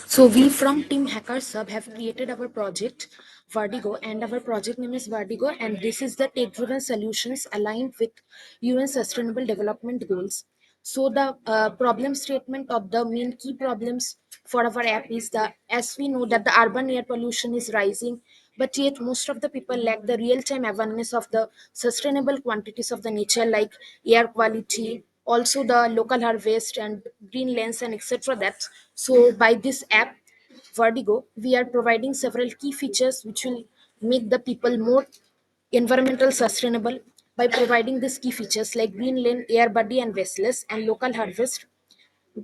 So we from Team Hacker Sub have created our project Vertigo, and our project name is Vertigo, and this is the tech-driven solutions aligned with UN Sustainable Development Goals. So the problem statement of the main key problems for our app is the as we know that the urban air pollution is rising, but yet most of the people lack the real-time awareness of the sustainable quantities of the nature like air quality, also the local harvest and green lens and etc. That so by this app Vertigo, we are providing several key features which will make the people more environmental sustainable by providing these key features like green lane, air buddy, and vestless, and local harvest,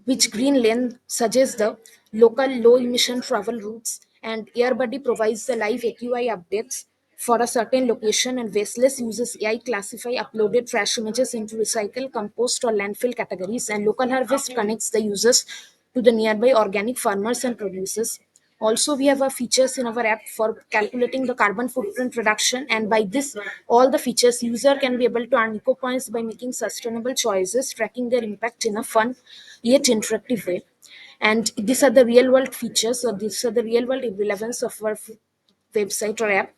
which green lane suggests the local low emission travel routes, and Airbuddy provides the live AQI updates for a certain location, and Wasteless uses AI classify uploaded trash images into recycle, compost, or landfill categories, and Local Harvest connects the users to the nearby organic farmers and producers. Also, we have a features in our app for calculating the carbon footprint reduction, and by this, all the features user can be able to earn eco points by making sustainable choices, tracking their impact in a fun yet interactive way. And these are the real world features, or these are the real world relevance of our website or app.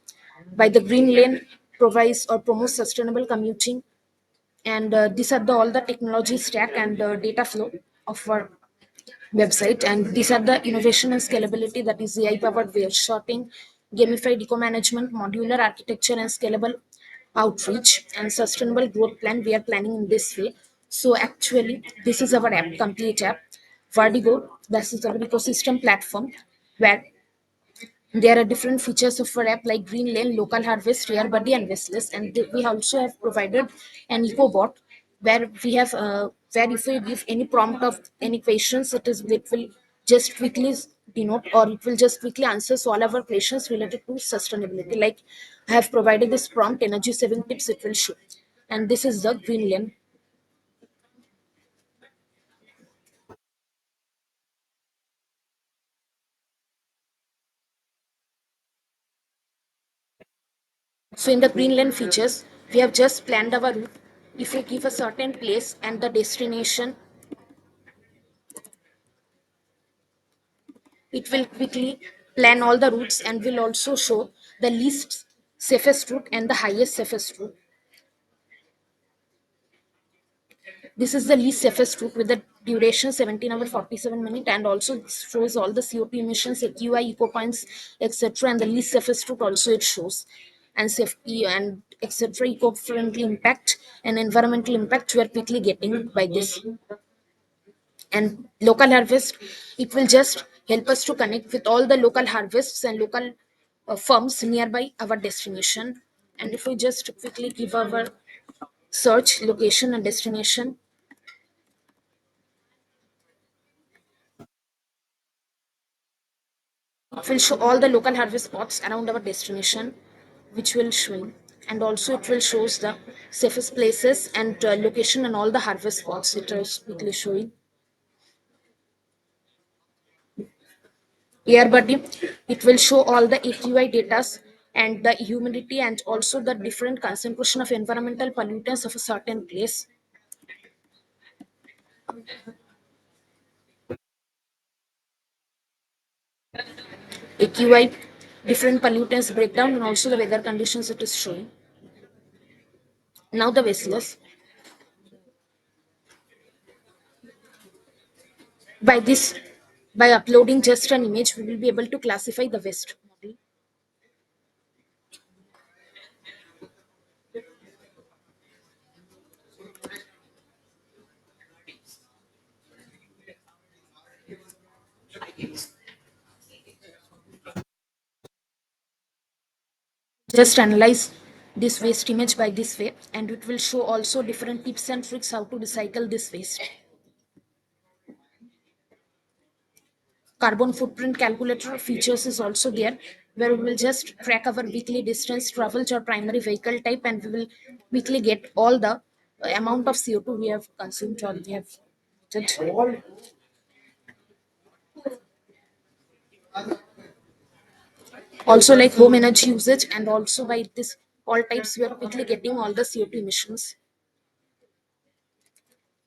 By the green lane provides or promotes sustainable commuting, and these are the all the technology stack and the data flow of our website, and these are the innovation and scalability, that is AI powered web sorting, gamified eco management, modular architecture, and scalable outreach and sustainable growth plan we are planning in this way. So actually this is our app, complete app Vertigo. This is our ecosystem platform where there are different features of our app like Green Lane, Local Harvest, Rare Buddy, and Restless. And we also have provided an EcoBot where we have where if we give any prompt of any questions, it will just quickly denote, or it will just quickly answers all our questions related to sustainability. Like I have provided this prompt energy saving tips, it will show. And this is the Green Lane. So in the Green Lane features, we have just planned our route. If we give a certain place and the destination, it will quickly plan all the routes and will also show the least safest route and the highest safest route. This is the least safest route with the duration 17 hour 47 minute, and also it shows all the CO2 emissions, AQI, eco points, etc. And the least safest route also it shows, and safety and etc. Eco friendly impact and environmental impact we are quickly getting by this. And local harvest, it will just help us to connect with all the local harvests and local firms nearby our destination. And if we just quickly give our search location and destination, it will show all the local harvest spots around our destination, which will show. And also it will shows the safest places and location and all the harvest spots it is quickly showing. Air buddy, it will show all the AQI data and the humidity and also the different concentration of environmental pollutants of a certain place. AQI, different pollutants breakdown, and also the weather conditions it is showing. Now the wasteless. By this, by uploading just an image, we will be able to classify the waste model. Just analyze this waste image by this way, and it will show also different tips and tricks how to recycle this waste. Carbon footprint calculator features is also there, where we will just track our weekly distance traveled or primary vehicle type, and we will weekly get all the amount of CO2 we have consumed or we have emitted. Also like home energy usage, and also by this all types we are quickly getting all the CO2 emissions.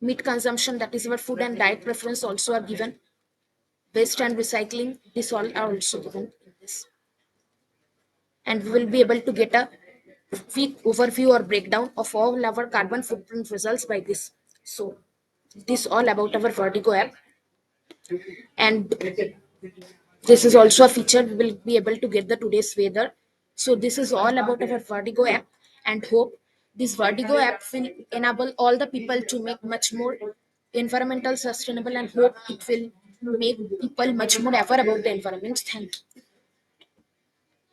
Meat consumption, that is our food and diet preference, also are given. Waste and recycling, this all are also given in this. And we will be able to get a quick overview or breakdown of all our carbon footprint results by this. So this all about our Vertigo app, and this is also a feature we will be able to get the today's weather. So this is all about our Vertigo app, and hope this Vertigo app will enable all the people to make much more environmental sustainable, and hope it will make people much more aware about the environment. Thank you.